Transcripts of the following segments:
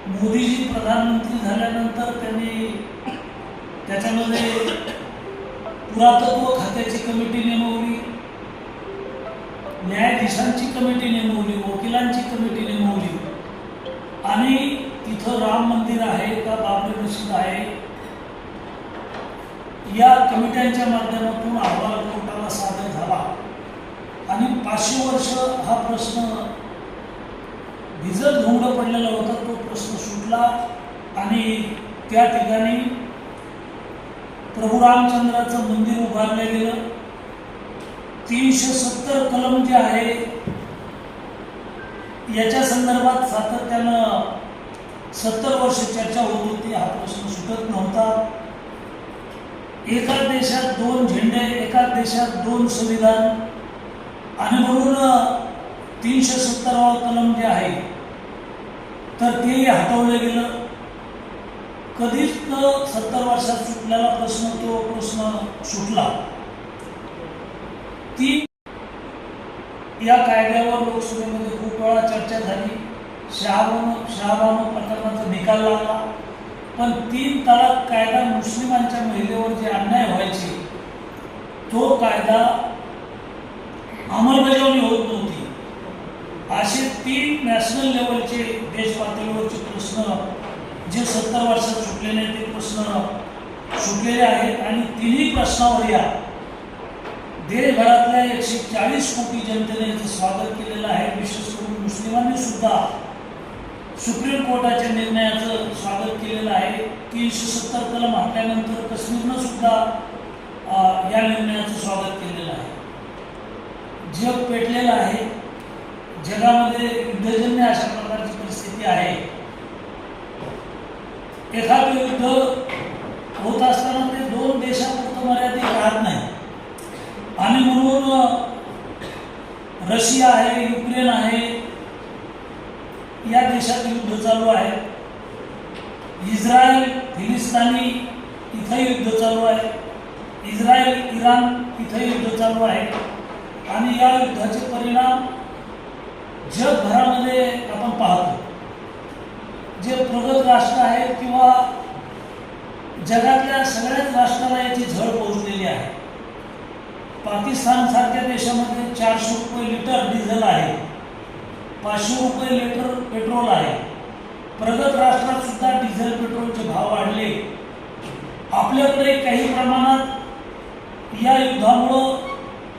मोदीजी प्रधानमंत्री झाल्यानंतर त्यांनी त्याच्यामध्ये पुरातत्व खात्याची कमिटी नेमवली, न्यायाधीशांची कमिटी नेमवली, वकिलांची कमिटी नेमवली आणि तिथं राम मंदिर आहे का बाबरी मशीद आहे या कमिट्यांच्या माध्यमातून अहवाल कोर्टाला सादर झाला आणि 500 वर्ष हा प्रश्न भिजत घोंगडं पडलेला होता, तो प्रश्न सुटला आणि त्या ठिकाणी प्रभू रामचंद्राचं मंदिर उभारलं गेलं। 370 कलम जे आहे याच्या संदर्भात सातत्यानं 70 वर्ष चर्चा होत होती, हा प्रश्न सुटत नव्हता। एका देशात 2 झेंडे, एका देशात 2 संविधान आणि म्हणून 370 कलम जे आहे तर तेही हटवलं गेलं। कधीच 70 वर्षात सुटलेला प्रश्न तो प्रश्न सुटला। या कायद्यावर लोकसभेमध्ये खूप वेळा चर्चा झाली, शहाबानो प्रकरणाचा निकाल लागला, पण 3 तलाक कायदा मुस्लिमांच्या महिलेवर जे अन्याय व्हायचे तो कायदा अंमलबजावणी होत नव्हती। असे 3 नॅशनल लेवलचे देश पातळीवरचे प्रश्न जे 70 वर्षात सुटले नाही ते प्रश्न सुटलेले आहेत आणि 3ही प्रश्नावर या देशभरातल्या 140 कोटी जनतेने याचं स्वागत केलेलं आहे। विशेष करून मुस्लिमांनी सुद्धा सुप्रीम कोर्टाच्या निर्णयाचं स्वागत केलेलं आहे। 370 कलम हटल्यानंतर काश्मीरनं सुद्धा या निर्णयाचं स्वागत केलेलं आहे। जग पेटलेलं आहे, जगामध्ये युद्धजन्य अशा प्रकारची परिस्थिती आहे। एखादं युद्ध होत असताना ते 2 देशापुरतं मर्यादित राहत नाही आणि म्हणून रशिया आहे, युक्रेन आहे, या देशात युद्ध चालू आहे। इस्रायल फिलिस्तानी इथं युद्ध चालू आहे, इस्रायल इराण इथं युद्ध चालू आहे आणि या युद्धाचे परिणाम जगभरामध्ये आपण पाहतो। जे प्रगत राष्ट्र आहेत किंवा जगातल्या सगळ्याच राष्ट्राला याची झळ पोहोचलेली आहे। पाकिस्तान सारख्या देशामध्ये 400 रुपये लिटर डिझेल आहे, 500 रुपये लिटर पेट्रोल आहे। प्रगत राष्ट्रात सुद्धा डिझेल पेट्रोलचे भाव वाढले। आपल्याकडे काही प्रमाणात या युद्धामुळं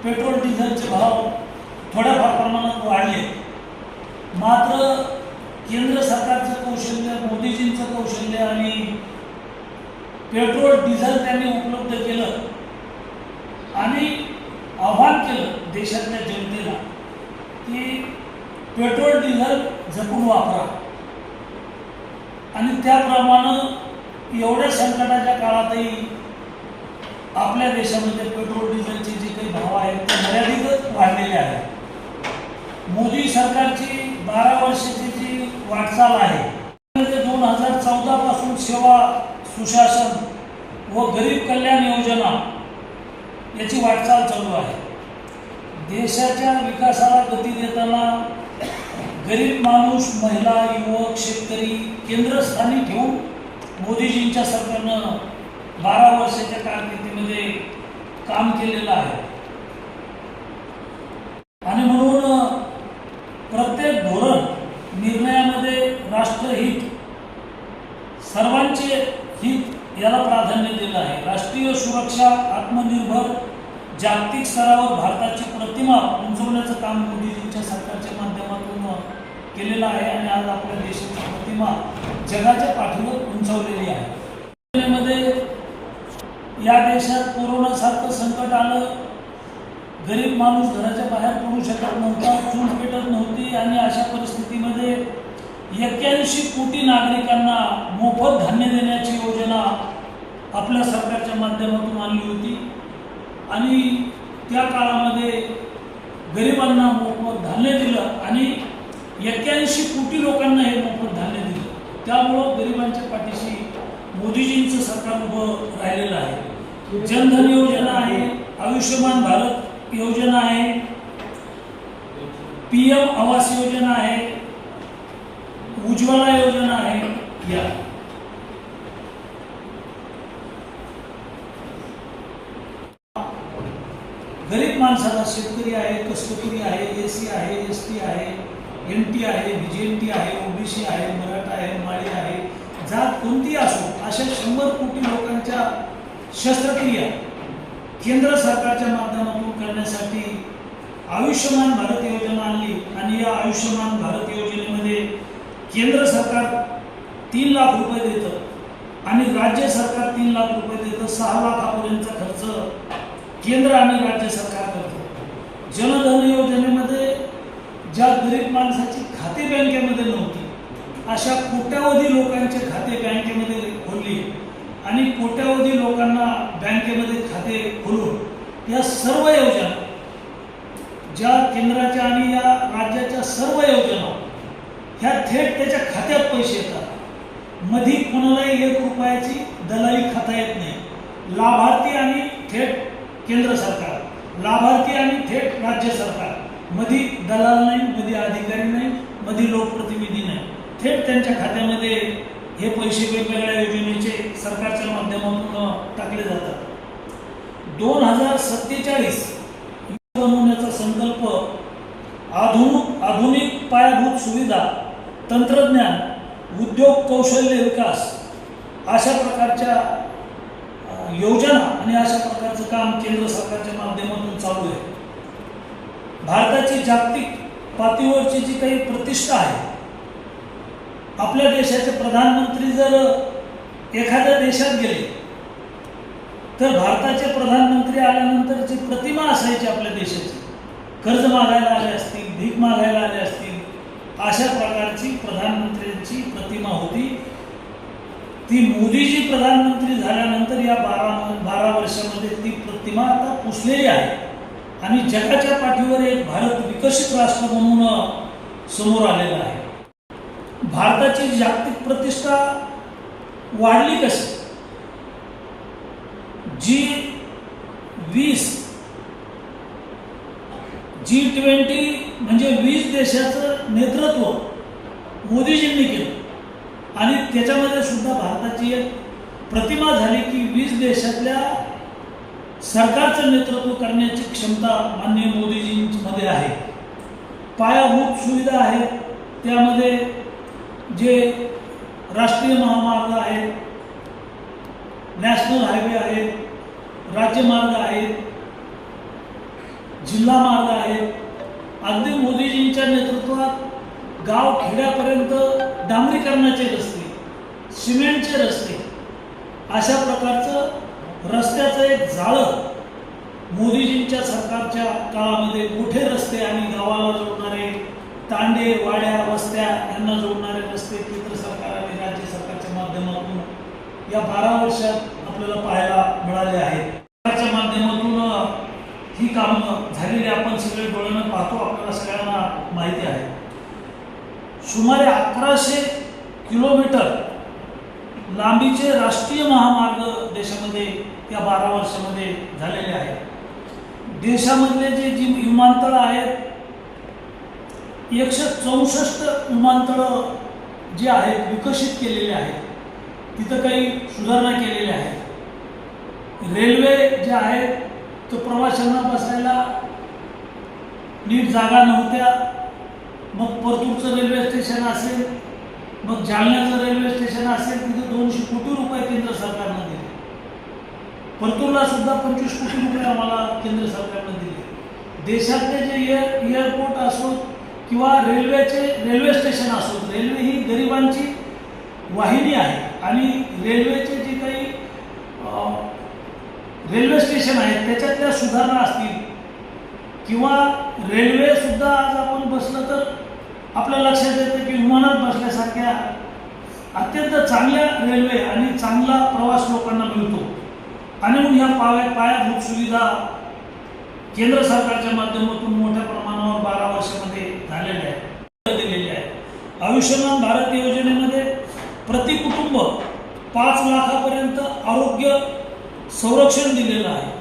पेट्रोल डिझेलचे भाव थोड्याफार प्रमाणात वाढले, मात्र केंद्र सरकारचं कौशल्य, मोदीजींचं कौशल्य आणि पेट्रोल डिझेल त्यांनी उपलब्ध केलं आणि आव्हान केलं देशातल्या जनतेला की पेट्रोल डिझेल जपून वापरा आणि त्याप्रमाणे एवढ्या संकटाच्या काळातही आपल्या देशामध्ये पेट्रोल डिझेलचे जे काही भाव आहेत ते मर्यादितच वाढलेले आहेत। मोदी सरकारची 12 वर्षाची जी वाटचाल आहे 2014 पासून सेवा, सुशासन व गरीब कल्याण योजना याची वाटचाल चालू आहे। देशाच्या विकासाला गती देताना गरीब माणूस, महिला, युवक, शेतकरी केंद्रस्थानी ठेवून मोदीजींच्या सरकारनं 12 वर्षाच्या कारकिर्दीमध्ये काम केलेलं आहे आणि म्हणून प्रत्येक धोरण निर्णयामध्ये राष्ट्रहित, सर्वांचे हित याला प्राधान्य दिलं आहे। राष्ट्रीय सुरक्षा, आत्मनिर्भर, जागतिक स्तरावर भारताची प्रतिमा उंचवण्याचं काम मोदीजींच्या सरकारच्या माध्यमातून केलेलं आहे आणि आज आपल्या देशाची प्रतिमा जगाच्या पाठीवर उंचवलेली आहे। मध्ये या देशात कोरोनासारखं संकट आलं, गरीब माणूस घराच्या बाहेर पडू शकत नव्हता, चूल पेटत नव्हती आणि अशा परिस्थितीमध्ये 81 कोटी नागरिकांना मोफत धान्य देण्याची योजना आपल्या सरकारच्या माध्यमातून आणली होती आणि त्या काळामध्ये गरिबांना मोफत धान्य दिलं आणि 81 कोटी लोकांना हे मोफत धान्य दिलं। त्यामुळं गरिबांच्या पाठीशी मोदीजींचं सरकार उभं राहिलेलं आहे। जनधन योजना आहे, आयुष्यमान भारत योजना आहे, PM आवास योजना आहे, उज्ज्वला योजना आहे या गरीब माणसाला, शेतकरी आहे, कष्टकरी आहे, एसी आहे, एसटी आहे, एमटी आहे, बीजेएमटी आहे, ओबीसी आहे, मराठा आहे, माळी आहे, जात कोणती असो अशा 100 कोटी लोकांच्या शस्त्रक्रिया केंद्र सरकारच्या माध्यमातून करण्यासाठी आयुष्यमान भारत योजना आणली आणि या आयुष्यमान भारत योजनेमध्ये केंद्र सरकार 3 लाख रुपये देतं आणि राज्य सरकार 3 लाख रुपये देतं. 6 लाखापर्यंतचा खर्च केंद्र आणि राज्य सरकार करतं. जनधन योजनेमध्ये ज्या गरीब माणसाची खाते बँकेमध्ये नव्हती अशा कोट्यावधी लोकांचे खाते बँकेमध्ये खोलली आणि कोट्यावधी लोकांना बँकेमध्ये खाते खोलून या सर्व योजना ज्या केंद्राच्या आणि या राज्याच्या सर्व योजना ह्या थेट त्याच्या खात्यात पैसे येतात. मधी कोणालाही 1 रुपयाची दलाली खाता येत नाही. लाभार्थी आणि थेट केंद्र सरकार, लाभार्थी आणि थेट राज्य सरकार, मधी दलाल नाही, मधी अधिकारी नाही, मधी लोकप्रतिनिधी नाही, थेट त्यांच्या खात्यामध्ये हे पैसे वेगवेगळ्या योजनेचे सरकारच्या माध्यमातून टाकले जातात. 2047 बनवण्याचा संकल्प आधुनिक पायाभूत सुविधा, तंत्रज्ञान, उद्योग, कौशल्य विकास अशा प्रकारच्या योजना आणि अशा प्रकारचं काम केंद्र सरकारच्या माध्यमातून चालू आहे. भारताची जागतिक पातळीवरची जी काही प्रतिष्ठा आहे, आपल्या देशाचे प्रधानमंत्री जर एखाद्या देशात गेले तर भारताचे प्रधानमंत्री आल्यानंतर जी प्रतिमा असायची आपल्या देशाची, कर्ज मागायला आले असतील, भीक मागायला आले असतील, अशा प्रकारची प्रधानमंत्र्यांची प्रतिमा होती. ती मोदीजी प्रधानमंत्री झाल्यानंतर या 12 वर्षामध्ये ती प्रतिमा आता पुसलेली आहे आणि जगाच्या पाठीवर एक भारत विकसित राष्ट्र म्हणून समोर आलेला आहे. भारताची जागतिक प्रतिष्ठा वाढली कशी? G20 म्हणजे 20 देशाचं नेतृत्व मोदीजींनी केलं आणि त्याच्यामध्ये सुद्धा भारताची एक प्रतिमा झाली की 20 देशातल्या सरकारचं नेतृत्व करण्याची क्षमता माननीय मोदीजींमध्ये आहे. पायाभूत सुविधा आहेत, त्यामध्ये जे राष्ट्रीय महामार्ग आहेत, नॅशनल हायवे आहेत, राज्यमार्ग आहेत, जिल्हा मार्ग आहेत. अगदी मोदीजींच्या नेतृत्वात गाव खेड्यापर्यंत डांबरीकरणाचे रस्ते, सिमेंटचे रस्ते, अशा प्रकारचं रस्त्याचं एक जाळं मोदीजींच्या सरकारच्या काळामध्ये मोठे रस्ते आणि गावाला जोडणारे तांडे, वाड्या, वस्त्या यांना जोडणारे रस्ते केंद्र सरकार आणि राज्य सरकारच्या माध्यमातून या 12 वर्षात आपल्याला पाहायला मिळाले आहेत. सरकारच्या माध्यमातून ही कामं झालेली आपण सगळे डोळ्यानं पाहतो, आपल्याला सगळ्यांना माहिती आहे. सुमारे 1100 किलोमीटर लांबीचे राष्ट्रीय महामार्ग देशामध्ये या 12 वर्षामध्ये झालेले आहेत. देशामधले जी विमानतळ आहेत, 164 विमानतळ जे आहेत विकसित केलेले आहेत, तिथं काही सुधारणा केलेल्या आहेत. रेल्वे जे आहेत तर प्रवाशांना बसायला नीट जागा नव्हत्या. मग परतूरचं रेल्वे स्टेशन असेल, मग जालन्याचं रेल्वे स्टेशन असेल, तिथे 200 कोटी रुपये केंद्र सरकारनं दिले. परतूरला सुद्धा 25 कोटी रुपये आम्हाला केंद्र सरकारनं दिले. देशातले जे एअरपोर्ट असोत किंवा रेल्वे स्टेशन असोत, रेल्वे ही गरिबांची वाहिनी आहे आणि रेल्वेचे जे काही रेल्वे स्टेशन आहेत त्याच्यातल्या सुधारणा असतील किंवा रेल्वे सुद्धा आज आपण बसलं तर आपल्या लक्षात येतं की विमानात बसल्यासारख्या अत्यंत चांगल्या रेल्वे आणि चांगला प्रवास लोकांना मिळतो. आणि मग ह्या पायाभूत सुविधा केंद्र सरकारच्या माध्यमातून मोठ्या प्रमाणावर 12 वर्षामध्ये झालेल्या आहेत, दिलेल्या आहेत. आयुष्यमान भारत योजनेमध्ये प्रति कुटुंब 5 लाखापर्यंत आरोग्य संरक्षण दिलेलं आहे.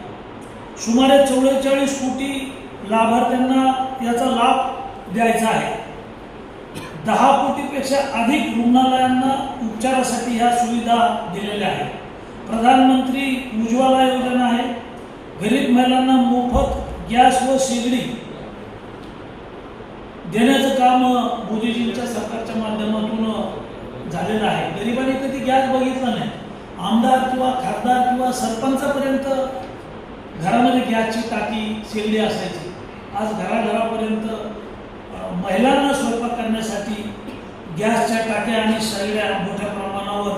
सुमारे 44 कोटी लाभार्थ्यांना याचा लाभ द्यायचा आहे. 10 कोटीपेक्षा अधिक रुग्णालयांना उपचारासाठी ह्या सुविधा दिलेल्या आहेत. प्रधानमंत्री उज्ज्वला योजना आहे. गरीब महिलांना मोफत गॅस व शेगडी देण्याचं काम मोदीजींच्या सरकारच्या माध्यमातून झालेलं आहे. गरिबांनी कधी गॅस बघितला नाही. आमदार किंवा खासदार किंवा सरपंचापर्यंत घरामध्ये गॅसची टाकी शेगडी असायची. आज घराघरापर्यंत महिलांना स्वयंपाक करण्यासाठी गॅसच्या टाक्या आणि शेगड्या मोठ्या प्रमाणावर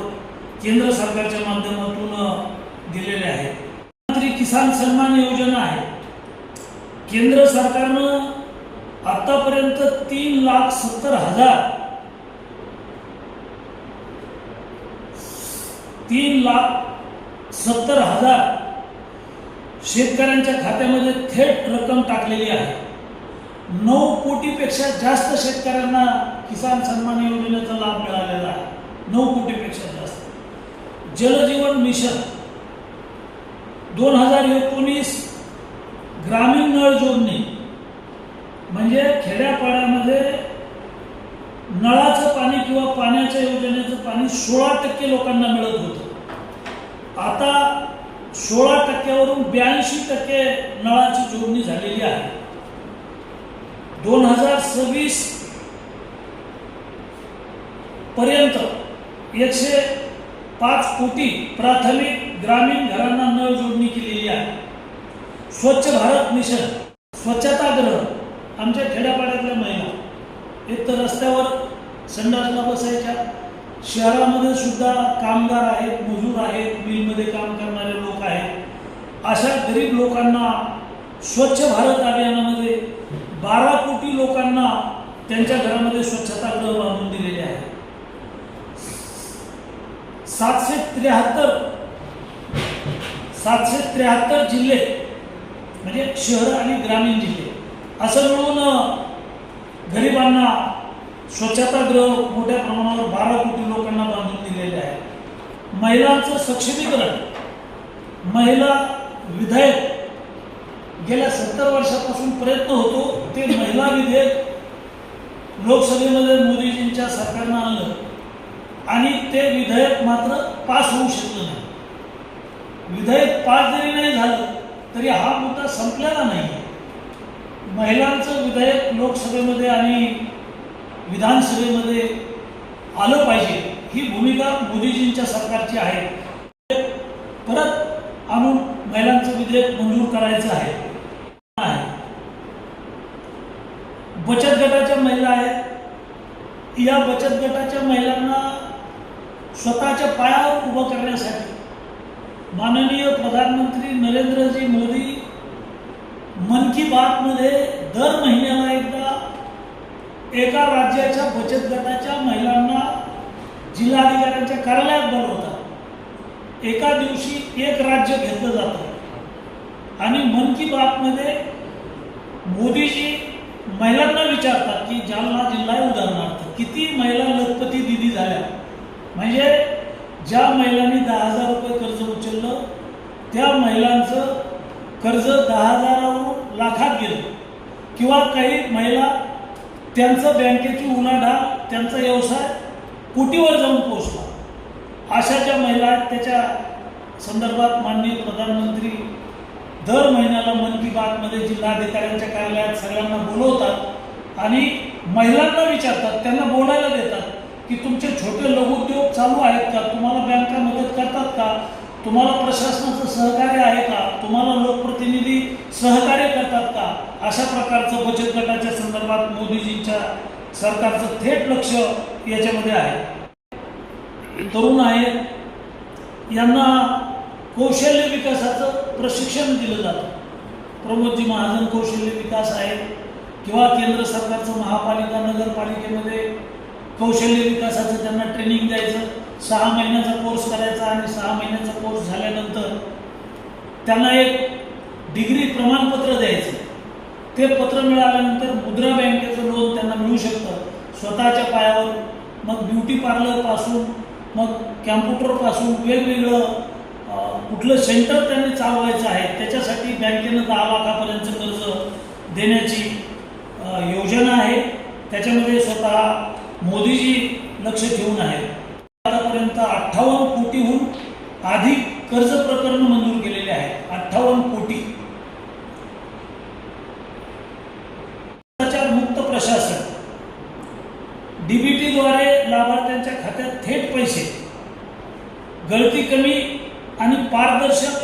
केंद्र सरकारच्या माध्यमातून दिलेल्या आहेत. प्रधानमंत्री किसान सन्मान योजना आहे. केंद्र सरकारनं आतापर्यंत 3,70,000 शेतकऱ्यांच्या खात्यामध्ये थेट रक्कम टाकलेली आहे. 9 कोटीपेक्षा जास्त शेतकऱ्यांना किसान सन्मान योजनेचा लाभ मिळालेला आहे. 9 कोटीपेक्षा जास्त. जलजीवन मिशन 2019 ग्रामीण नळ जोडणी म्हणजे खेड्यापाड्यामध्ये नळाचं पाणी किंवा पाण्याच्या योजनेचं पाणी 16% लोकांना मिळत होतं. आता 16%वरून 82% नळाची जोडणी झालेली आहे. 2026 पर्यंत 105 कोटी प्राथमिक ग्रामीण घरांना नळ जोडणी केलेली आहे. स्वच्छ भारत मिशन स्वच्छतागृह आमच्या खेड्यापाड्यातल्या महिला एक तर रस्त्यावर संडासला बसायच्या. शहरामध्ये सुद्धा कामगार आहेत, मजूर आहेत, मिलमध्ये काम करणारे लोक आहेत. अशा गरीब लोकांना स्वच्छ भारत अभियानामध्ये 12 कोटी लोकांना त्यांच्या घरामध्ये स्वच्छतागृह बांधून दिलेले आहे. 773 जिल्हे म्हणजे शहर आणि ग्रामीण जिल्हे असं मिळून गरिबांना स्वच्छतागृह मोठ्या प्रमाणावर 12 कोटी लोकांना बांधून दिलेले आहे. महिलांचं सक्षमीकरण, महिला विधेयक गेल्या 70 वर्षापासून प्रयत्न होतो. ते महिला विधेयक लोकसभेमध्ये मोदीजींच्या सरकारनं आणलं आणि ते विधेयक मात्र पास होऊ शकलं नाही. विधेयक पास जरी नाही झालं तरी हा मुद्दा संपलेला नाही. महिलांचं विधेयक लोकसभेमध्ये आणि विधानसभेमध्ये आलं पाहिजे ही भूमिका मोदीजींच्या सरकारची आहे. परत आणून महिलांचं विधेयक मंजूर करायचं आहे. बचत गटाच्या महिला आहेत. या बचत गटाच्या महिलांना स्वतःच्या पायावर उभं करण्यासाठी माननीय प्रधानमंत्री नरेंद्रजी मोदी मन की बात मध्ये दर महिन्याला एकदा एका राज्याच्या बचत गटाच्या महिलांना जिल्हाधिकाऱ्यांच्या कार्यालयात बोलवतात. एका दिवशी एक राज्य घेतलं जातं आणि मन की बात मध्ये मोदीजी महिलांना विचारतात की जालना जिल्हा उदाहरणार्थ किती महिला लखपती दिदी झाल्या. म्हणजे ज्या महिलांनी 10,000 रुपये कर्ज उचललं त्या महिलांचं कर्ज 10,000वरून लाखात गेलं. किंवा काही महिला त्यांचं बँकेची उलाढाल त्यांचा व्यवसाय कोटीवर जाऊन पोहोचला. अशा ज्या महिला आहेत त्याच्या संदर्भात माननीय प्रधानमंत्री दर महिन्याला मन की बातमध्ये जिल्हाधिकाऱ्यांच्या कार्यालयात सगळ्यांना बोलवतात आणि महिलांना विचारतात, त्यांना बोलायला देतात की तुमचे छोटे लघुउद्योग चालू आहेत का, तुम्हाला बँका मदत करतात का, तुम्हाला प्रशासनाचं सहकार्य आहे का, तुम्हाला लोकप्रतिनिधी सहकार्य करतात का. अशा प्रकारचं बचत गटाच्या संदर्भात मोदीजींच्या सरकारचं थेट लक्ष याच्यामध्ये आहे. तरुण आहेत, यांना कौशल्य विकासाचं प्रशिक्षण दिलं जातं. प्रमोदजी महाजन कौशल्य विकास आहे किंवा केंद्र सरकारचं महापालिका नगरपालिकेमध्ये कौशल्य विकासाचं त्यांना ट्रेनिंग द्यायचं. 6 महिन्याचा कोर्स करायचा आणि 6 महिन्याचा कोर्स झाल्यानंतर त्यांना एक डिग्री प्रमाणपत्र द्यायचं. ते पत्र मिळाल्यानंतर मुद्रा बँकेचं लोन त्यांना मिळू शकतं स्वतःच्या पायावर. मग ब्युटी पार्लरपासून मग कॅम्प्युटरपासून वेगवेगळं कुठलं सेंटर त्यांनी चालवायचं आहे त्याच्यासाठी बँकेनं 10 लाखापर्यंत कर्ज देण्याची योजना आहे. त्याच्यामध्ये स्वतः मोदीजी लक्ष ठेवून आहेत. आतापर्यंत 58 कोटीहून अधिक कर्ज प्रकरण मंजूर केलेले आहेत. 58 कोटी. मुक्त प्रशासन, डीबीटीद्वारे लाभार्थ्यांच्या खात्यात थेट पैसे, गळती कमी आणि पारदर्शक,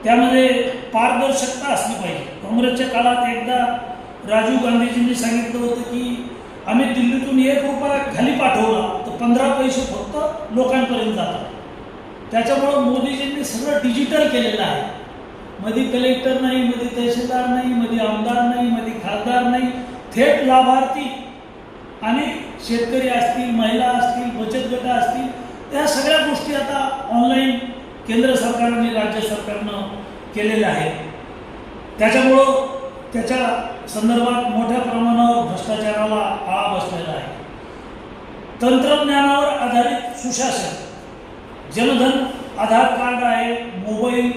त्यामध्ये पारदर्शकता असली पाहिजे. काँग्रेसच्या काळात एकदा राजीव गांधीजींनी सांगितलं होतं की आम्ही दिल्लीतून 1 रुपया खाली पाठवला तर 15 पैसे फक्त लोकांपर्यंत जातात. त्याच्यामुळं मोदीजींनी सगळं डिजिटल केलेलं आहे. मध्ये कलेक्टर नाही, मध्ये तहसीलदार नाही, मध्ये आमदार नाही, मध्ये खासदार नाही, थेट लाभार्थी आणि शेतकरी असतील, महिला असतील, बचत गट असतील, त्या सगळ्या गोष्टी आता ऑनलाईन केंद्र सरकार आणि राज्य सरकारनं केलेल्या आहेत. त्याच्यामुळं त्याच्या संदर्भात मोठ्या प्रमाणावर भ्रष्टाचाराला आळा बसलेला आहे. तंत्रज्ञानावर आधारित सुशासन, जनधन, आधार कार्ड आहे, मोबाईल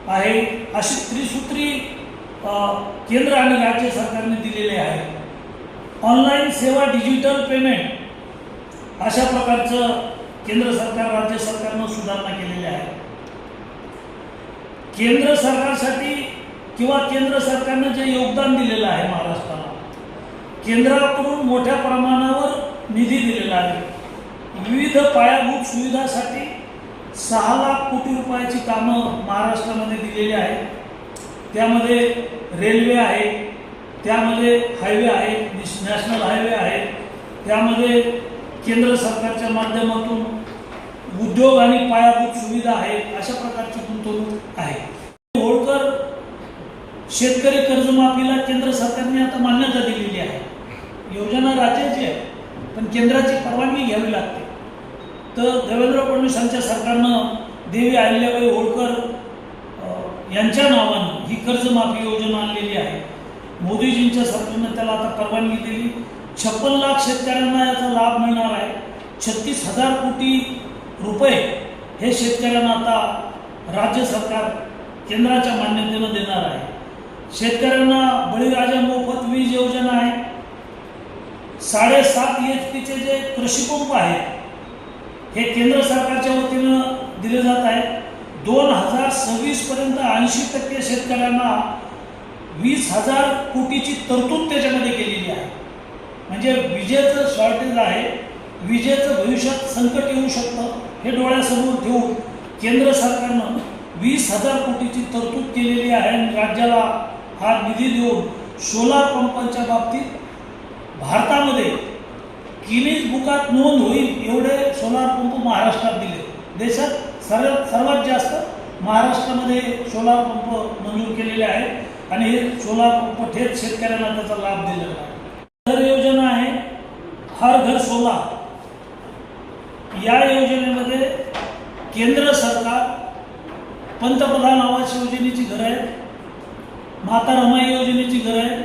आहे, अशी त्रिसूत्री केंद्र आणि राज्य सरकारने दिलेले आहे. ऑनलाईन सेवा, डिजिटल पेमेंट, अशा प्रकारचं केंद्र सरकार राज्य सरकारनं सुधारणा केलेल्या आहे. केंद्र सरकारसाठी किंवा केंद्र सरकारनं जे योगदान दिलेलं आहे महाराष्ट्राला, केंद्राकडून मोठ्या प्रमाणावर निधी दिलेला आहे. विविध पायाभूत सुविधासाठी 6 लाख कोटी रुपयाची कामं महाराष्ट्रामध्ये दिलेली आहेत. त्यामध्ये रेल्वे आहे, त्यामध्ये हायवे आहे, नॅशनल हायवे आहे, त्यामध्ये केंद्र सरकारच्या माध्यमातून उद्योग आणि पायाभूत सुविधा आहेत. अशा प्रकारची गुंतवणूक आहे. होळकर शेतकरी कर्जमाफीला केंद्र सरकारने आता मान्यता दिलेली आहे. योजना राज्याची आहे पण केंद्राची परवानगी घ्यावी लागते. तर देवेंद्र फडणवीसांच्या सरकारनं देवी अहिल्याबाई होळकर यांच्या नावानं ही कर्जमाफी योजना आणलेली आहे. मोदीजींच्या सरकारनं त्याला आता परवानगी दिली. 56 लाख शेतकऱ्यांना याचा लाभ मिळणार आहे. 36,000 कोटी रुपये हे शेतकऱ्यांना आता राज्य सरकार केंद्राच्या मान्यतेनं देणार आहे. शेतकऱ्यांना बळीराजा मोफत वीज योजना आहे. 7.5 HP जे कृषी पंप आहेत हे केंद्र सरकारच्या वतीनं दिले जात आहेत. 2026 पर्यंत 80% शेतकऱ्यांना 20,000 कोटीची तरतूद त्याच्यामध्ये केलेली आहे. म्हणजे विजेचं शॉर्टेज आहे, विजेचं भविष्यात संकट येऊ शकतं हे डोळ्यासमोर ठेवून केंद्र सरकारनं 20,000 कोटीची तरतूद केलेली आहे. आणि राज्याला हा निधी देऊन सोलार पंपांच्या बाबतीत भारतामध्ये गिनीज बुकात नोंद होईल एवढे सोलार पंप महाराष्ट्रात दिले. देशात सर्वात जास्त महाराष्ट्रामध्ये सोलार पंप मंजूर केलेले आहेत आणि हे सोलार पंप थेट शेतकऱ्यांना त्याचा लाभ दिलेला आहे. घर योजना आहे, हर घर सोलार. या योजनेमध्ये केंद्र सरकार पंतप्रधान आवास योजनेची घरं आहेत, माता रमाई योजनेची घरं आहेत,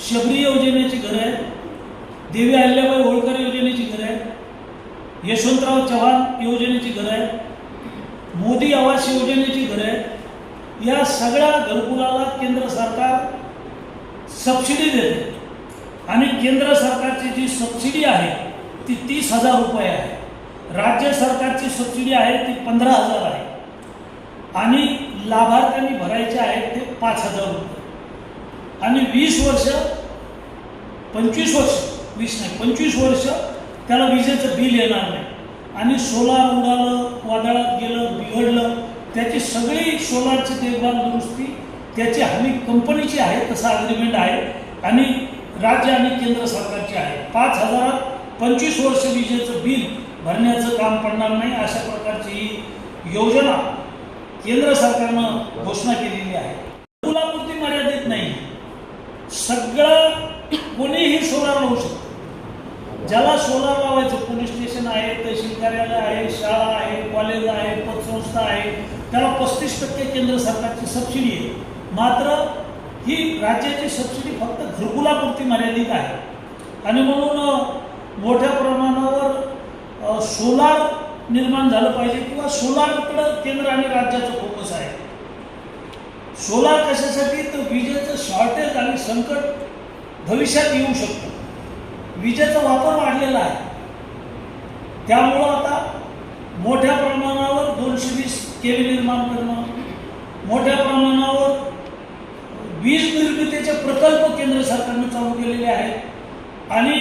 शबरी योजनेची घरं आहेत, देवी अहिल्याबाई होळकर योजनेची घरं आहेत, यशवंतराव चव्हाण योजनेची घरं आहेत, मोदी आवास योजनेची घरं आहेत. या सगळ्या घरकुलाला केंद्र सरकार सबसिडी देते आणि केंद्र सरकारची जी सबसिडी आहे ती 30,000 रुपये आहे. राज्य सरकारची सबसिडी आहे ती 15,000 आहे आणि लाभार्थ्यांनी भरायचे आहेत ते 5,000 रुपये. आणि 25 वर्ष त्याला विजेचं बिल येणार नाही. आणि सोलार उडालं, वादळात गेलं, बिघडलं, त्याची सगळी सोलारची देखभाल दुरुस्ती त्याची हमी कंपनीची आहे, तसा अग्रीमेंट आहे आणि राज्य आणि केंद्र सरकारची आहे. 5,000 25 वर्ष विजेचं बिल भरण्याचं काम पडणार नाही. अशा प्रकारची ही योजना केंद्र सरकारनं घोषणा केलेली आहे. घरकुलापुरती मर्यादित नाही, सगळं कोणीही सोलार लावू शकतो. ज्याला सोलार लावायचं, पोलीस स्टेशन आहे, तहसील कार्यालय आहे, शाळा आहे, कॉलेज आहे, पतसंस्था आहे, त्याला 35% केंद्र सरकारची सबसिडी आहे. मात्र ही राज्याची सबसिडी फक्त घरकुलापुरती मर्यादित आहे आणि म्हणून मोठ्या प्रमाणावर सोलार निर्माण झालं पाहिजे किंवा सोलारकडं केंद्र आणि राज्याचं फोकस आहे. सोलार कशासाठी तर विजेचं शॉर्टेज आणि संकट भविष्यात येऊ शकतं. विजेचा वापर वाढलेला आहे. त्यामुळं आता मोठ्या प्रमाणावर 220 केव्ही निर्माण करणं, मोठ्या प्रमाणावर वीज निर्मितीचे प्रकल्प केंद्र सरकारने चालू केलेले आहेत आणि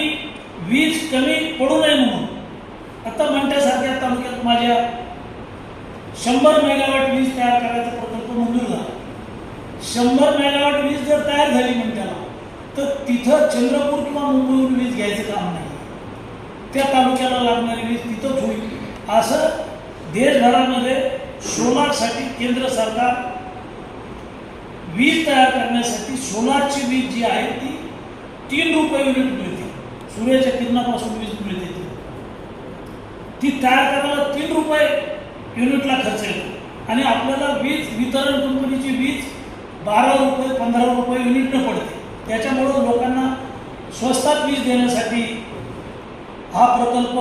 वीज कमी पडू नये म्हणून आता मंठ्यासारख्या तालुक्यात माझ्या 100 मेगावॅट वीज तयार करायचा प्रकल्प मंजूर झाला. 100 मेगावॅट वीज जर तयार झाली मंठ्याला तर तिथं चंद्रपूर किंवा मुंबईहून वीज घ्यायचं काम नाही. त्या तालुक्याला लागणारी वीज तिथंच होईल. असं देशभरामध्ये सोलारसाठी केंद्र सरकार वीज तयार करण्यासाठी सोलारची वीज जी आहे ती 3 रुपये युनिट मिळते. सूर्याच्या किरणापासून वीज मिळते ती तयार करायला 3 रुपये युनिटला खर्च येतो आणि आपल्याला वीज वितरण कंपनीची वीज 12 रुपये 15 रुपये युनिटनं पडते. त्याच्यामुळं लोकांना स्वस्तात वीज देण्यासाठी हा प्रकल्प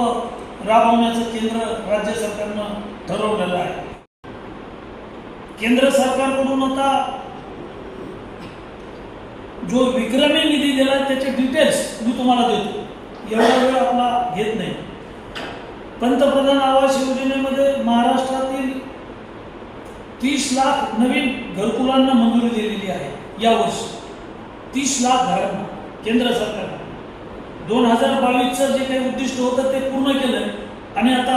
राबवण्याचं केंद्र राज्य सरकारनं ठरवलेलं आहे. केंद्र सरकारकडून आता जो विक्रमी निधी दिला त्याचे डिटेल्स मी तुम्हाला देतो, एवढा वेळ आपला घेत नाही. पंतप्रधान आवास योजनेमध्ये महाराष्ट्रातील 30 लाख नवीन घरकुलांना मंजुरी दिलेली आहे. यावर्षी 30 लाख घरांना केंद्र सरकारने 2022चं जे काही उद्दिष्ट होतं ते पूर्ण केलं आणि आता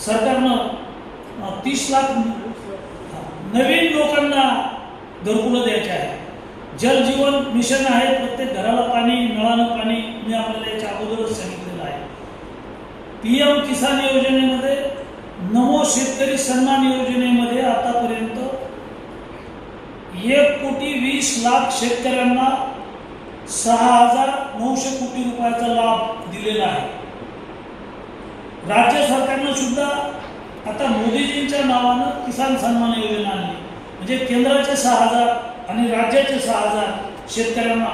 सरकारनं 30 लाख नवीन लोकांना घरकुलं द्यायचे आहे. जल जीवन मिशन आहे, प्रत्येक घराला पाणी, नळानं पाणी, मी आपल्याला याच्या अगोदरच सांगितलेलं आहे. PM किसान योजनेमध्ये, नमो शेतकरी सन्मान योजनेमध्ये आतापर्यंत 1,20,00,000 शेतकऱ्यांना 6,900 कोटी रुपयाचा लाभ दिलेला आहे. राज्य सरकारनं सुद्धा आता मोदीजींच्या नावानं किसान सन्मान योजना आणली. म्हणजे केंद्राचे 6,000 आणि राज्याचे 6,000 शेतकऱ्यांना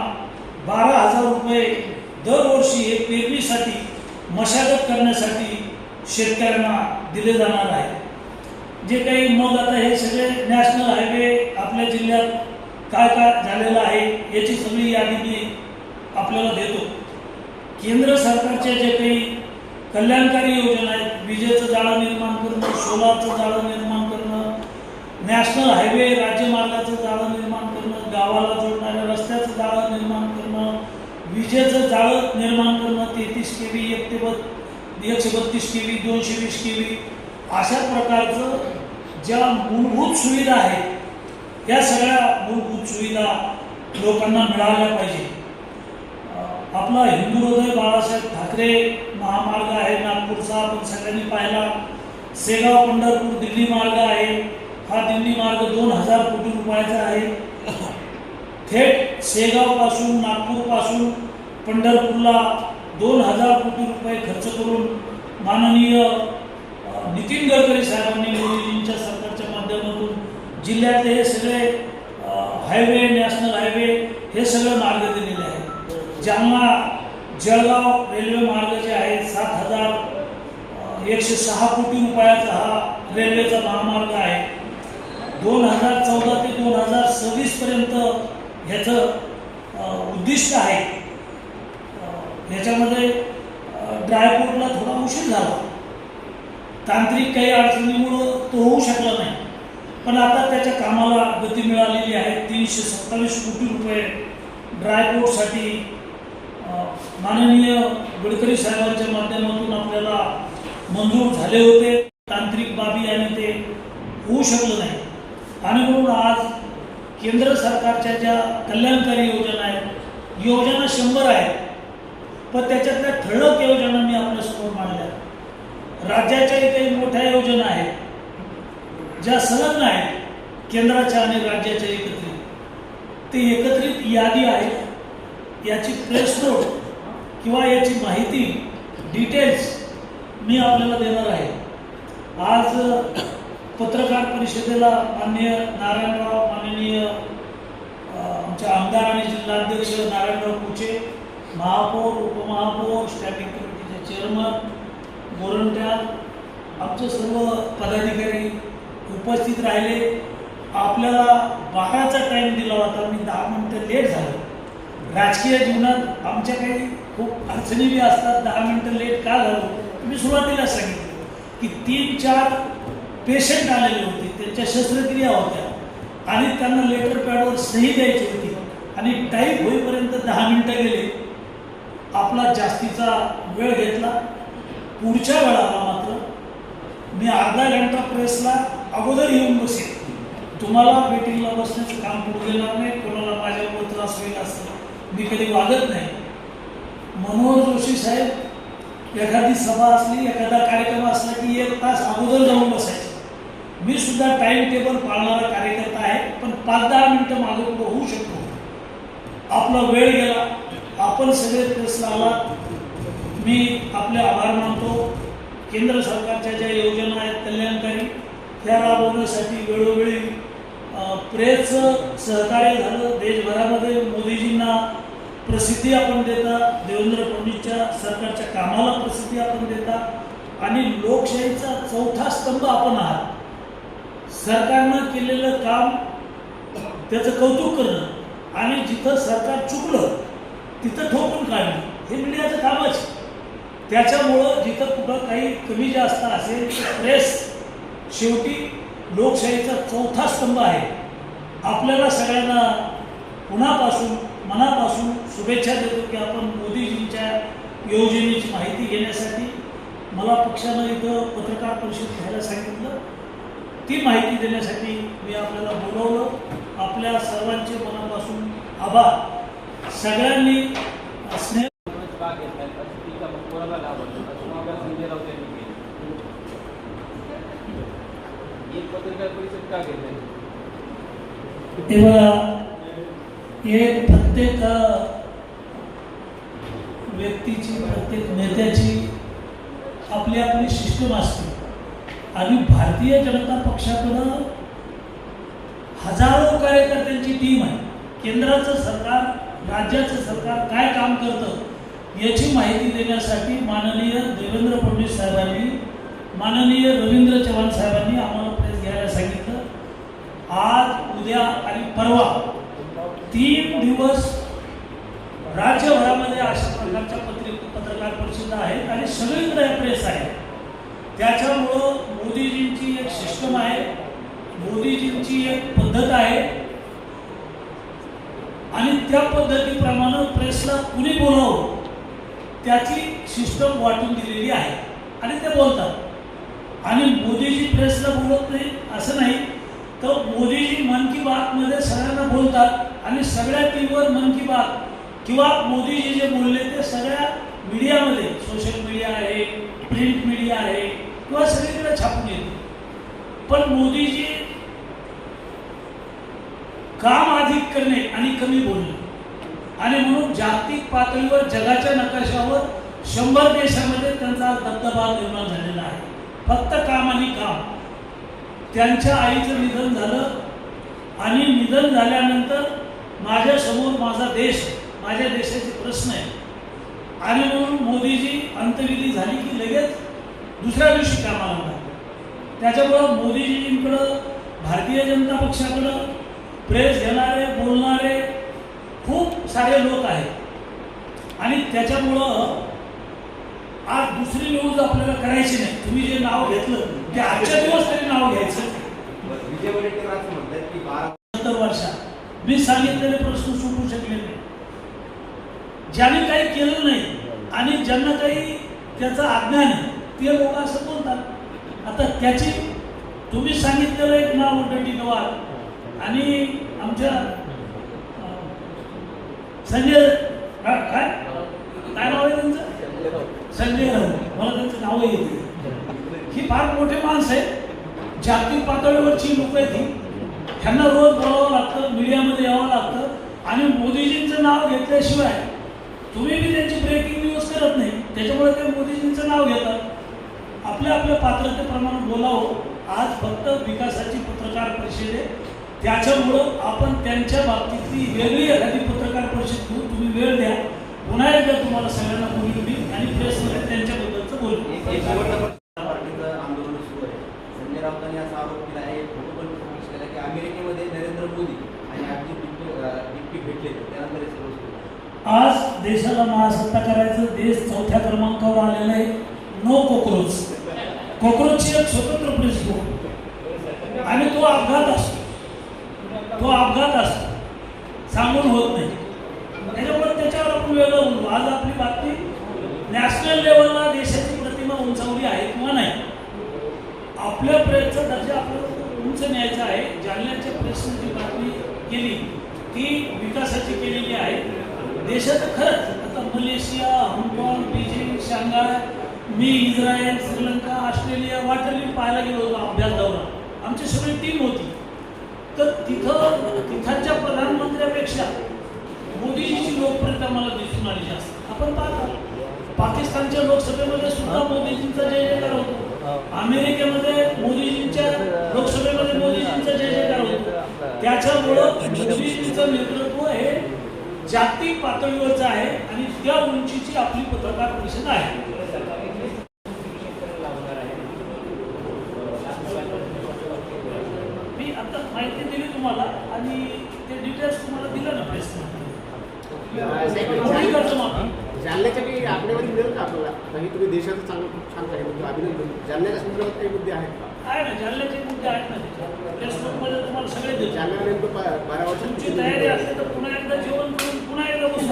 12,000 रुपये दरवर्षी हे पेरणीसाठी, मशागत करण्यासाठी शेतकऱ्यांना दिले जाणार आहे. जे काही मग आता हे सगळे नॅशनल हायवे आपल्या जिल्ह्यात काय काय झालेलं आहे याची सगळी यादी मी आपल्याला देतो. केंद्र सरकारच्या जे काही कल्याणकारी योजना आहेत, विजेचं जाळं निर्माण करणं, सोलारचं जाळं निर्माण करणं, नॅशनल हायवे राज्यमार्गाचं जाळं निर्माण करणं, गावाला जोडणाऱ्या रस्त्याचं जाळं निर्माण करणं, विजेचं जाळं निर्माण करणं, 33 kV, 132 kV, 220 kV, अशा प्रकारचं ज्या मूलभूत सुविधा आहेत या सगळ्या मूलभूत सुविधा लोकांना मिळाल्या पाहिजे. आपला हिंदू हृदय बाळासाहेब ठाकरे महामार्ग आहे नागपूरचा, आपण सगळ्यांनी पाहिला. शेगाव पंढरपूर दिल्ली मार्ग आहे. हा दिल्ली मार्ग 2,000 कोटी रुपयाचा आहे. थेट शेगावपासून, नागपूरपासून पंढरपूरला 2,000 कोटी रुपये खर्च करून माननीय नितीन गडकरी साहेबांनी मोदीजींच्या सरकारच्या माध्यमातून जिल्ह्यातले हे सगळे हायवे, नॅशनल हायवे हे सगळे मार्ग दिलेले आहेत. जालना जळगाव रेल्वे मार्ग जे आहे 7,106 कोटी रुपयाचा हा रेल्वेचा महामार्ग आहे. 2014 ते 2026 पर्यंत ह्याचं उद्दिष्ट आहे. ह्याच्यामध्ये ड्रायपोर्टला थोडा उशीर झाला, तांत्रिक काही अडचणीमुळं तो होऊ शकला नाही, पण आता त्याच्या कामाला गती मिळालेली आहे. 327 कोटी रुपये ड्रायपोर्टसाठी माननीय गडकरी साहेबांच्या माध्यमातून आपल्याला मंजूर झाले होते. तांत्रिक बाबी आणि ते होऊ शकलं नाही आणि म्हणून आज केंद्र सरकारच्या ज्या कल्याणकारी योजना आहेत, योजना 100 आहेत, पण त्याच्यातल्या ठळक योजना मी आपल्यासमोर मांडल्या. राज्याच्याही काही मोठ्या योजना आहेत ज्या संलग्न आहेत केंद्राच्या आणि राज्याच्या एकत्रित. ते एकत्रित यादी आहे. याची प्रेस नोट किंवा याची माहिती, डिटेल्स मी आपल्याला देणार आहे. आज पत्रकार परिषदेला माननीय नारायणराव, माननीय आमच्या आमदार आणि जिल्हाध्यक्ष नारायणराव कुचे, महापौर, उपमहापौर, स्टँडिंग कमिटीचे चेअरमन गोरंट्याल, आमचे सर्व पदाधिकारी उपस्थित राहिले. आपल्याला 12चा टाईम दिला होता, मी 10 मिनिटं लेट झालो. राजकीय जीवनात आमच्या काही खूप अडचणी बी असतात, 10 मिनटं लेट का झालो. मी सुरुवातीला सांगितलं की 3-4 पेशंट आलेले होते, त्यांच्या शस्त्रक्रिया होत्या आणि त्यांना लेटर पॅडवर सही द्यायची होती आणि टाईप होईपर्यंत 10 मिनटं गेले. आपला जास्तीचा वेळ घेतला. पुढच्या वेळाला मात्र मी अर्धा घंटा प्रेसला अगोदर येऊन बसेल. तुम्हाला मीटिंगला बसण्याचं काम पुढे गेणार नाही, कोणाला माझ्यावर त्रास होईल असं मी कधी वागत नाही. मनोहर जोशी साहेब एखादी सभा असली, एखादा कार्यक्रम असला की 1 तास अगोदर जाऊन बसायचं. मी सुद्धा टाइम टेबल पाळणारा कार्यकर्ता आहे, पण 5-10 मिनटं मागे पुढे होऊ शकतो. आपला वेळ गेला, आपण सगळे प्रेसला आलात. मी आपले आभार मानतो. केंद्र सरकारच्या ज्या योजना आहेत कल्याणकारी त्या राबवण्यासाठी वेळोवेळी प्रेसचं सहकार्य झालं. देशभरामध्ये मोदीजींना प्रसिद्धी आपण देता, देवेंद्र फडणवीसच्या सरकारच्या कामाला प्रसिद्धी आपण देता आणि लोकशाहीचा 4था स्तंभ आपण आहात. सरकारनं केलेलं काम त्याचं कौतुक करणं आणि जिथं सरकार चुकलं तिथं ठोकून काढणं हे मीडियाचं कामच. त्याच्यामुळं जिथं कुठं काही कमी जास्त असेल प्रेस शेवटी लोकशाहीचा 4था स्तंभ आहे. आपल्याला सगळ्यांना पुन्हापासून मनापासून शुभेच्छा देतो की आपण मोदीजींच्या योजनेची माहिती घेण्यासाठी मला पक्षानं इथं पत्रकार परिषद घ्यायला सांगितलं. ती माहिती देण्यासाठी मी आपल्याला बोलवलं. आपल्या सर्वांचे मनापासून आभार. सगळ्यांनी स्नेह तेव्हा एक प्रत्येक व्यक्तीची, प्रत्येक नेत्याची आपली आपली सिस्टम असते आणि भारतीय जनता पक्षाकडं हजारो कार्यकर्त्यांची टीम आहे. केंद्राचं सरकार, राज्याचं सरकार काय काम करतं याची माहिती देण्यासाठी माननीय देवेंद्र फडणवीस साहेबांनी, माननीय रवींद्र चव्हाण साहेबांनी आम्हाला प्रेस घ्यायला सांगितलं. आज, उद्या आणि परवा 3 दिवस राज्यभरामध्ये अशा प्रकारच्या पत्रकार परिषदा आहेत आणि सगळीकडे प्रेस आहे. त्याच्यामुळं मोदीजींची एक सिस्टम आहे, मोदीजींची एक पद्धत आहे आणि त्या पद्धतीप्रमाणे प्रेसला कुणी बोलावं त्याची सिस्टम वाटून दिलेली आहे आणि ते बोलतात. आणि मोदीजी प्रेसला बोलत नाही असं नाही, तर मोदीजी मन की बातमध्ये सगळ्यांना बोलतात आणि सगळ्या टीव्हीवर मन की बात किंवा मोदीजी जे बोलले ते सगळ्या मीडियामध्ये, सोशल मीडिया आहे, प्रिंट मीडिया आहे किंवा सगळीकडे छापून येते. पण मोदीजी काम अधिक करणे आणि कमी बोलणे आणि म्हणून जागतिक पातळीवर जगाच्या नकाशावर 100 देशामध्ये त्यांचा दबदबा निर्माण झालेला आहे. फक्त काम आणि काम. त्यांच्या आईचं निधन झालं आणि निधन झाल्यानंतर माझ्यासमोर माझा देश, माझ्या देशाचे प्रश्न आहे आणि म्हणून मोदीजी अंत्यविधी झाली की लगेच दुसऱ्या दिवशी कामाला लागले. त्याच्यामुळं मोदीजींकडं, भारतीय जनता पक्षाकडं प्रेस घेणारे, बोलणारे खूप सारे लोक आहेत आणि त्याच्यामुळं आज दुसरी न्यूज आपल्याला करायची नाही. तुम्ही जे नाव घेतलं ते आजच्या दिवस तरी नाव घ्यायचं. विजय वडेट्टीवार असं म्हणतात की 12 वर्षात मी सांगितलेले प्रश्न सुटू शकले नाही. ज्याने काही केलं नाही आणि ज्यांना काही त्याचं अज्ञान आहे ते लोक असं बोलतात. आता त्याची तुम्ही सांगितलेलं एक नाव वडेट्टीवार आणि आमच्या संजय काय नाव आहे त्यांचं, संजय राऊत, मला त्यांचं नाव येते. ही फार मोठे माणसं आहेत, जागतिक पातळीवरची लोक आहेत ही. ह्यांना रोज बोलावं लागतं, मीडियामध्ये यावं लागतं आणि मोदीजींचं नाव घेतल्याशिवाय तुम्ही बी त्यांची ब्रेकिंग न्यूज करत नाही. त्याच्यामुळे ते मोदीजींचं नाव घेतात. आपल्या आपल्या पात्रतेप्रमाणे बोलावं. आज फक्त विकासाची पत्रकार परिषद आहे, त्याच्यामुळं आपण त्यांच्या बाबतीतली वेगळी एखादी पत्रकार परिषद घेऊन तुम्ही वेळ द्या. पुन्हा एकदा तुम्हाला सगळ्यांना बोलू मी आणि प्रेसमध्ये त्यांच्याबद्दलचं बोलू. पार्टीचं आंदोलन सुरू आहे. संजय राऊतांनी असा आरोप केला आहे, फोटो पण प्रकाश केला की अमेरिकेमध्ये नरेंद्र मोदी आणि आजी डिप्टी भेटले त्यानंतर हे सर्व सुरू. आज देशाला महासत्ता करायचं, देश 4थ्या क्रमांकावर आलेला आहे. No cockroach. कॉक्रोचची एक स्वतंत्र प्रेस होतो आणि तो अपघात असतो, सांगून होत नाही. त्याच्यामुळे त्याच्यावर आपण वेगळं बोलू. आज आपली बातमी नॅशनल लेवलला देशाची प्रतिमा उंचावली आहे किंवा नाही, आपल्या प्रेसचा दर्जा आपल्याला उंच न्यायचा आहे. जालन्याच्या प्रेसने जी बातमी केली ती विकासाची केलेली आहे. देशाचं खरंच आता मलेशिया, हाँगकाँग, बीजिंग, शांघाय, मी इस्रायल, श्रीलंका, ऑस्ट्रेलिया, वाटरली पाहायला गेलो होतो अभ्यास दौरा. आमची सगळी टीम होती. तर तिथांच्या प्रधानमंत्र्यापेक्षा मोदीजीची लोकप्रियता मला दिसून आली जास्त. आपण पाहता पाकिस्तानच्या लोकसभेमध्ये सुद्धा मोदीजींचा जय जयकार होतो. अमेरिकेमध्ये मोदीजींच्या लोकसभेमध्ये मोदीजींचा जय जयकार होतो. त्याच्यामुळं मोदीजींचं नेतृत्व हे जागतिक पातळीवरचं आहे आणि त्या उंचीची आपली पत्रकार परिषद आहे. मी आता माहिती दिली तुम्हाला आणि ते डिटेल्स तुम्हाला दिलं ना प्रेसमध्ये. जालन्याच्या काही आकडेवारी मिळेल का आपल्याला? काही तुम्ही देशाचं चांगलं खूप छान सांगितलं, अभिनंदन. जालन्याच्या संदर्भात काही मुद्दे आहेत का? आहे ना, जालन्याचे मुद्दे आहेत ना. प्रेस नोटमध्ये तुम्हाला सगळे देतो. जालन्याला नेमकं 12 तुमची वर्षांची तयारी असते तर पुन्हा एकदा जेवण करून पुन्हा एकदा बसून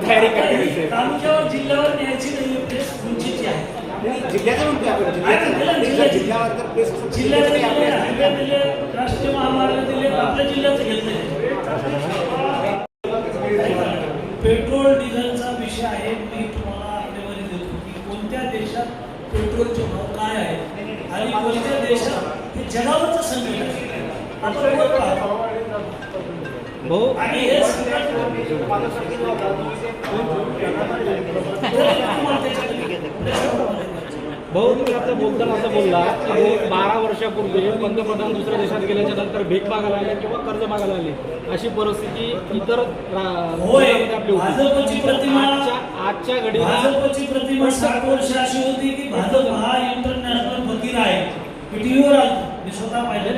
तयारी काय तालुक्यावर जिल्ह्यावर न्यायची नाही. प्रेस उंचीची आहे. जिल्ह्याचं म्हणतोय आपण, जिल्ह्यावर तर प्रेस जिल्ह्याचे हायवे दिले, राष्ट्रीय महामार्ग दिले, आपल्या जिल्ह्याचं घेतलं. पेट्रोल डिझेलचा विषय आहे. मी तुम्हाला आकडेवारी देतो की कोणत्या देशात पेट्रोलचे भाव काय आहे आणि कोणत्या देशात हे जगावरचं संकट आहे. आपण वर पाहतो. आणि हे भाऊ, तुम्ही आता बोलताना असं बोलला की 12 वर्षापूर्वी पंतप्रधान दुसऱ्या देशात गेल्याच्या नंतर भीक मागायला आले किंवा कर्ज मागायला आले, अशी परिस्थिती इतर होय. आपली होती. भाजपची प्रतिमा आजच्या घडीला भाजपची प्रतिमा 7 वर्ष अशी होती की भाजप हा इंटरनॅशनल फकीर आहे. टीव्हीवर आलो, मी स्वतः पाहिलं.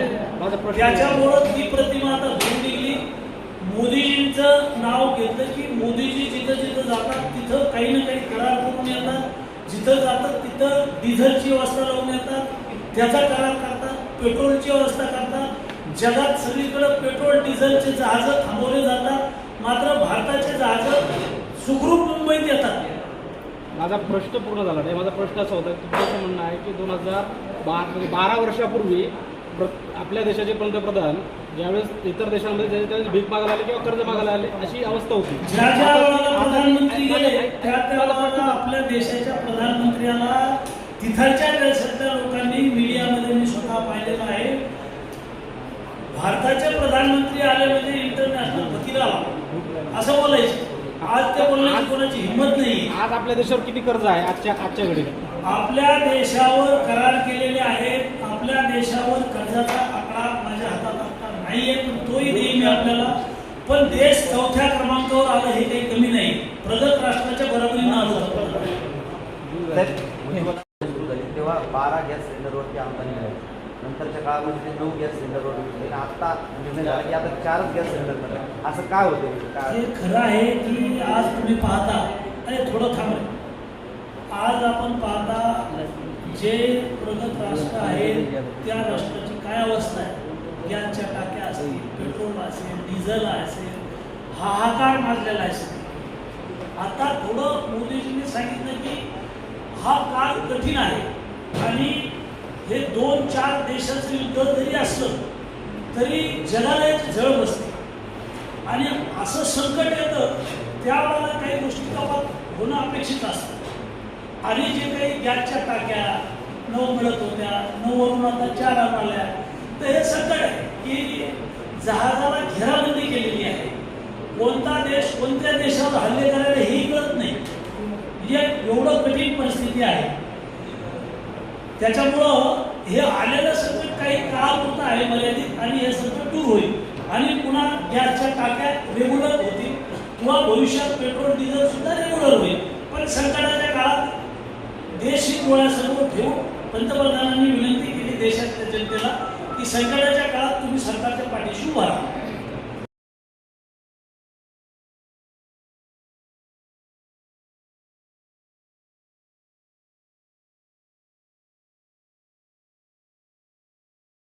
त्याच्यामुळं ती प्रतिमा आता धुवून निघली. मोदीजींचं नाव घेतलं की मोदीजी जिथं जिथं जातात तिथं काही ना काही करार करून येतात. जिथं जातात तिथं डिझेलची व्यवस्था लावून येतात, त्याचा करार करतात, पेट्रोलची व्यवस्था करतात. जगात सगळीकडे पेट्रोल डिझेलचे जहाजं थांबवले जातात, मात्र भारताचे जहाजं सुखरूप मुंबईत येतात. माझा प्रश्न पूर्ण झाला नाही. माझा प्रश्न असा होता की तुमचं म्हणणं आहे की 2012 वर्षापूर्वी आपल्या देशाचे पंतप्रधान ज्यावेळेस इतर देशांमध्ये त्यावेळेस भीक मागायला आले किंवा कर्ज मागायला आले अशी अवस्था होती. ज्या ज्या वेळेला प्रधानमंत्री गेले त्या त्या वेळेला आपल्या देशाच्या प्रधानमंत्र्याला तिथालच्या देशातल्या लोकांनी मीडियामध्ये मी स्वतः पाहिलेलं आहे. भारताचे प्रधानमंत्री आले म्हणजे इंटरनॅशनल फकीर आला असं बोलायचं. आज ते बोलण्याची कोणाची हिंमत नाही. आज आपल्या देशावर किती कर्ज आहे आजच्या घडीला? आपल्या देशावर करार केलेले आहेत. आपल्या देशावर कर्जाचा आकडा माझ्या हातात आता नाहीये, पण तोही देईन मी आपल्याला. पण देश 4थ्या क्रमांकावर आलं हे काही कमी नाही. प्रगत राष्ट्राच्या बरोबरीनं आलं सुरू झाली तेव्हा 12 गॅस सिलेंडरवरती आमदानी मिळाली. नंतरच्या काळामध्ये ते 9 गॅस सिलेंडरवर मिळाले. आता निर्णय झाला की आता 4च गॅस सिलेंडर मिळतात. असं काय होतं? हे खरं आहे की आज तुम्ही पाहता, अरे थोडं थांबले, आज आपण पाहता जे प्रगत राष्ट्र आहे त्या राष्ट्राची काय अवस्था आहे. गॅसच्या टाक्या असतील, पेट्रोल असेल, डिझेल असेल, हाहाकार माजलेला असेल. आता थोडं मोदीजींनी सांगितलं की हा काळ कठीण आहे आणि हे 2-4 देशाचं युद्ध जरी असलं तरी जगाला एक झळ बसते आणि असं संकट येतं त्यावेळेला काही गोष्टी कपात होणं अपेक्षित असतं. आणि जे काही गॅसच्या टाक्या 9 मिळत होत्या, 9वरून आता 4 आल्या, तर हे संकट आहे की जहाजाला घेराबंदी केलेली आहे. कोणता देश कोणत्या देशावर हल्ले करायला हेही कळत नाही. म्हणजे एवढं कठीण परिस्थिती आहे. त्याच्यामुळं हे आलेलं संकट काही काळापुरतं आहे मर्यादित आणि हे संकट दूर होईल आणि पुन्हा गॅसच्या टाक्या रेग्युलर होतील किंवा भविष्यात पेट्रोल डिझेल सुद्धा रेग्युलर होईल. पण संकटाच्या काळात देश ही डोळ्यासमोर ठेवून पंतप्रधानांनी विनंती केली देशातल्या जनतेला की संकटाच्या काळात तुम्ही सरकारच्या पाठीशी उभा राहा.